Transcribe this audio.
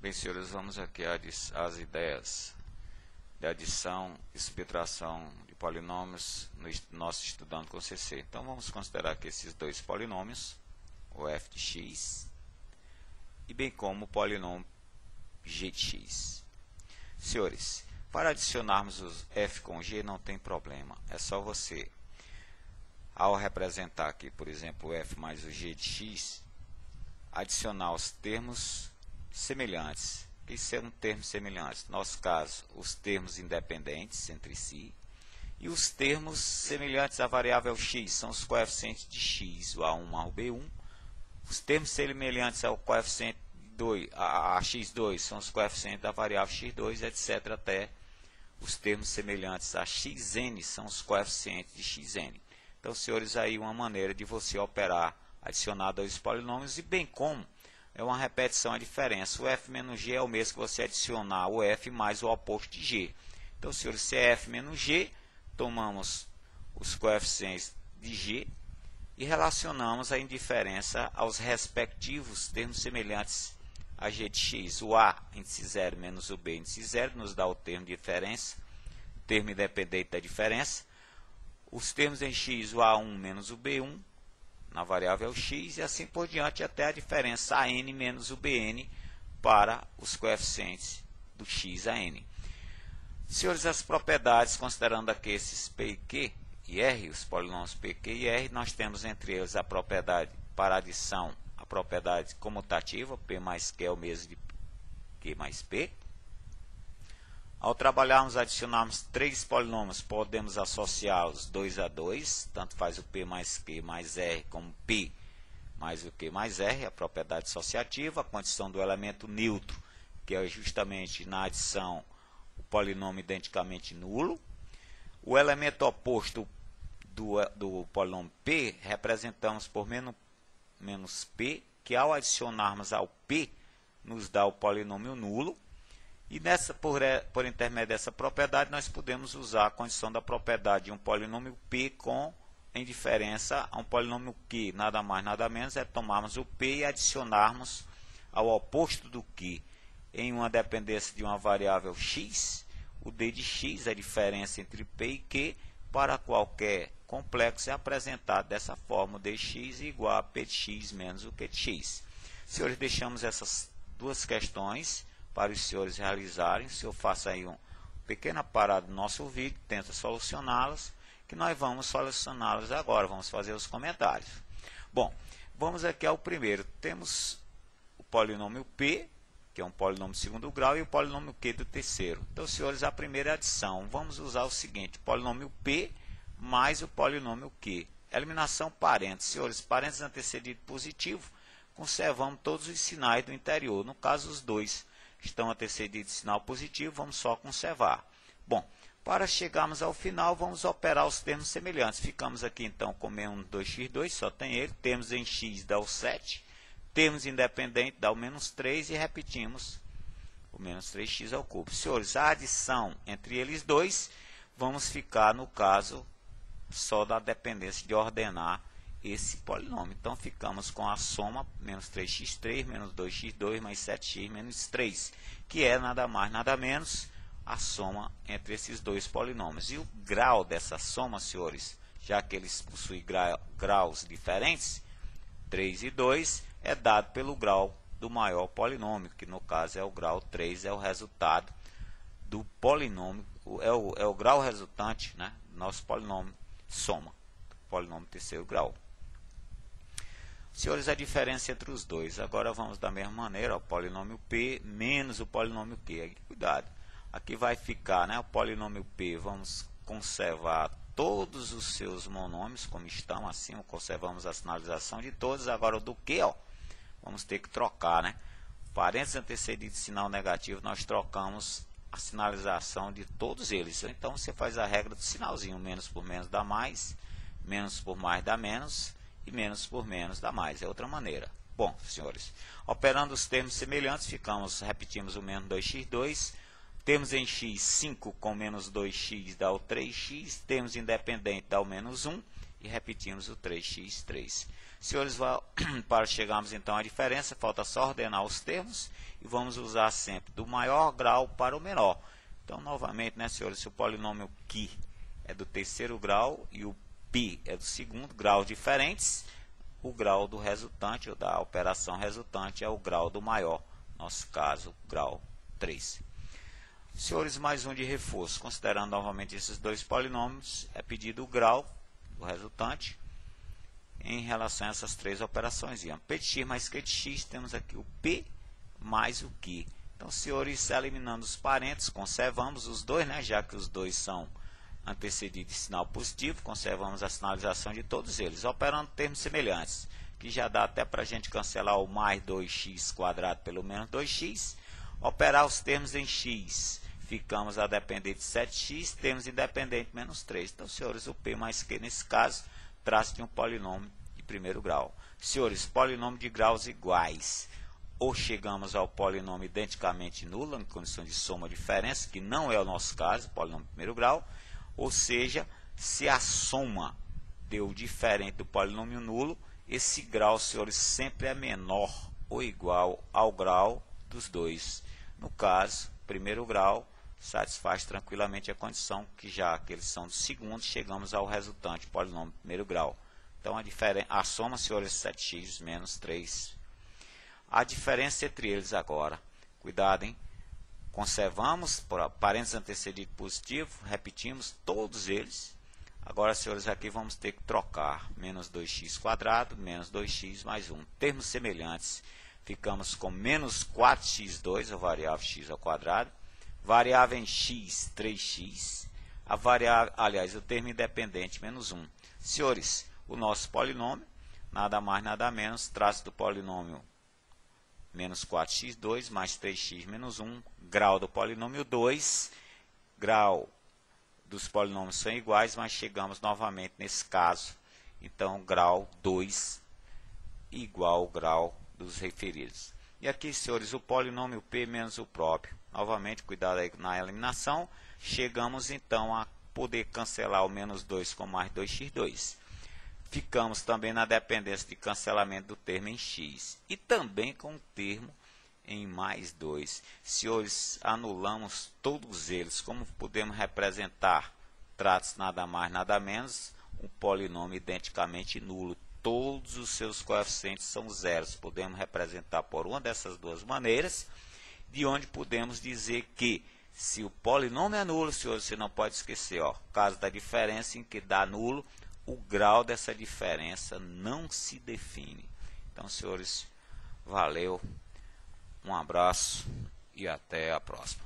Bem, senhores, vamos aqui às ideias de adição e subtração de polinômios no nosso Estudando com CC. Então, vamos considerar aqui esses dois polinômios, o f de x e bem como o polinômio g de x. Senhores, para adicionarmos os f com g não tem problema, é só você, ao representar aqui, por exemplo, o f mais o g de x, adicionar os termos semelhantes. Isso é um termo semelhante. No nosso caso, os termos independentes entre si e os termos semelhantes à variável x são os coeficientes de x, o a1 ao b1. Os termos semelhantes ao coeficiente a x2 são os coeficientes da variável x2, etc. até os termos semelhantes a xn são os coeficientes de xn. Então, senhores, aí uma maneira de você operar adicionar dois polinômios e bem como é uma repetição a diferença. O f menos g é o mesmo que você adicionar o f mais o oposto de g. Então, senhores, se é f menos g, tomamos os coeficientes de g e relacionamos a indiferença aos respectivos termos semelhantes a g de x. O a índice 0 menos o b índice 0 nos dá o termo de diferença, termo independente da diferença. Os termos em x, o a1 menos o b1, na variável x, e assim por diante até a diferença a n menos o bn para os coeficientes do x a n. Senhores, as propriedades, considerando aqui esses p e q e r, os polinômios p, q e r, nós temos entre eles a propriedade para adição, a propriedade comutativa, p mais q é o mesmo de q mais p. Ao trabalharmos, adicionarmos três polinômios, podemos associá-los 2 a 2, tanto faz o p mais q mais r como p mais o q mais r, a propriedade associativa, a condição do elemento neutro, que é justamente na adição o polinômio identicamente nulo. O elemento oposto do polinômio p representamos por menos p, que ao adicionarmos ao p nos dá o polinômio nulo. E por intermédio dessa propriedade, nós podemos usar a condição da propriedade de um polinômio p com em diferença a um polinômio q. Nada mais, nada menos é tomarmos o p e adicionarmos ao oposto do q em uma dependência de uma variável x, o d de x, a diferença entre p e q, para qualquer complexo é apresentado dessa forma, o dx igual a p de x menos o q de x. Senhores, deixamos essas duas questões para os senhores realizarem. O senhor faça aí uma pequena parada do nosso vídeo, tenta solucioná-las, que nós vamos solucioná-las agora, vamos fazer os comentários. Bom, vamos aqui ao primeiro. Temos o polinômio p, que é um polinômio de segundo grau, e o polinômio q do terceiro. Então, senhores, a primeira adição, vamos usar o seguinte, polinômio p mais o polinômio q. Eliminação parênteses. Senhores, parênteses antecedido positivo, conservamos todos os sinais do interior. No caso, os dois estão antecedidos de sinal positivo, vamos só conservar. Bom, para chegarmos ao final, vamos operar os termos semelhantes. Ficamos aqui então com menos 2x2, só tem ele. Termos em x dá o 7. Termos independente dá o menos 3 e repetimos o menos 3x ao cubo. Senhores, a adição entre eles dois, vamos ficar no caso só da dependência de ordenar esse polinômio. Então, ficamos com a soma menos 3x3, menos 2x2, mais 7x, menos 3, que é nada mais, nada menos a soma entre esses dois polinômios. E o grau dessa soma, senhores, já que eles possuem graus diferentes, 3 e 2, é dado pelo grau do maior polinômio, que no caso é o grau 3, é o resultado do polinômio, é o grau resultante, né, do nosso polinômio soma, polinômio terceiro grau. Senhores, a diferença entre os dois. Agora vamos da mesma maneira, o polinômio p menos o polinômio q. Aqui, cuidado. Aqui vai ficar, né, o polinômio p, vamos conservar todos os seus monômios como estão, assim, conservamos a sinalização de todos. Agora o do q, ó, vamos ter que trocar, né? Parênteses antecedido de sinal negativo, nós trocamos a sinalização de todos eles. Então você faz a regra do sinalzinho, menos por menos dá mais, menos por mais dá menos, e menos por menos dá mais, é outra maneira. Bom, senhores, operando os termos semelhantes, repetimos o menos 2x2, termos em x 5 com menos 2x dá o 3x, termos independente dá o menos 1, e repetimos o 3x3. Senhores, para chegarmos então à diferença, falta só ordenar os termos e vamos usar sempre do maior grau para o menor. Então, novamente, né, senhores, se o polinômio Q é do terceiro grau e o P é do segundo grau diferentes, o grau do resultante ou da operação resultante é o grau do maior, nosso caso, grau 3. Senhores, mais um de reforço. Considerando novamente esses dois polinômios, é pedido o grau do resultante em relação a essas três operações. P de x mais q de x, temos aqui o P mais o Q. Então, senhores, eliminando os parênteses, conservamos os dois, né, já que os dois são antecedidos de sinal positivo, conservamos a sinalização de todos eles, operando termos semelhantes, que já dá até para a gente cancelar o mais 2x² pelo menos 2x, operar os termos em x, ficamos a depender de 7x, termos independente menos 3. Então, senhores, o P mais Q, nesse caso, trata-se de um polinômio de primeiro grau. Senhores, polinômio de graus iguais, ou chegamos ao polinômio identicamente nulo, em condição de soma ou diferença, que não é o nosso caso, polinômio de primeiro grau, ou seja, se a soma deu diferente do polinômio nulo, esse grau, senhores, sempre é menor ou igual ao grau dos dois. No caso, primeiro grau satisfaz tranquilamente a condição que já que eles são do segundo, chegamos ao resultante, polinômio de primeiro grau. Então, a soma, senhores, 7x menos 3. A diferença entre eles agora, cuidado, hein? Conservamos, por parênteses antecedido positivo, repetimos todos eles. Agora, senhores, aqui vamos ter que trocar menos 2x² menos 2x mais 1. Termos semelhantes, ficamos com menos 4x2, a variável x ao quadrado. Variável em x, 3x. A variável, aliás, o termo independente, menos 1. Senhores, o nosso polinômio, nada mais, nada menos, traço do polinômio menos 4x2 mais 3x menos 1, grau do polinômio 2, grau dos polinômios são iguais, mas chegamos novamente nesse caso, então grau 2 igual ao grau dos referidos. E aqui, senhores, o polinômio P menos o próprio, novamente, cuidado aí na eliminação, chegamos então a poder cancelar o menos 2 com mais 2x2. Ficamos também na dependência de cancelamento do termo em x e também com o termo em mais 2. Senhores, anulamos todos eles. Como podemos representar? Trata-se nada mais, nada menos, um polinômio identicamente nulo. Todos os seus coeficientes são zeros. Podemos representar por uma dessas duas maneiras, de onde podemos dizer que se o polinômio é nulo, senhores, você não pode esquecer, ó, caso da diferença em que dá nulo, o grau dessa diferença não se define. Então, senhores, valeu, um abraço e até a próxima.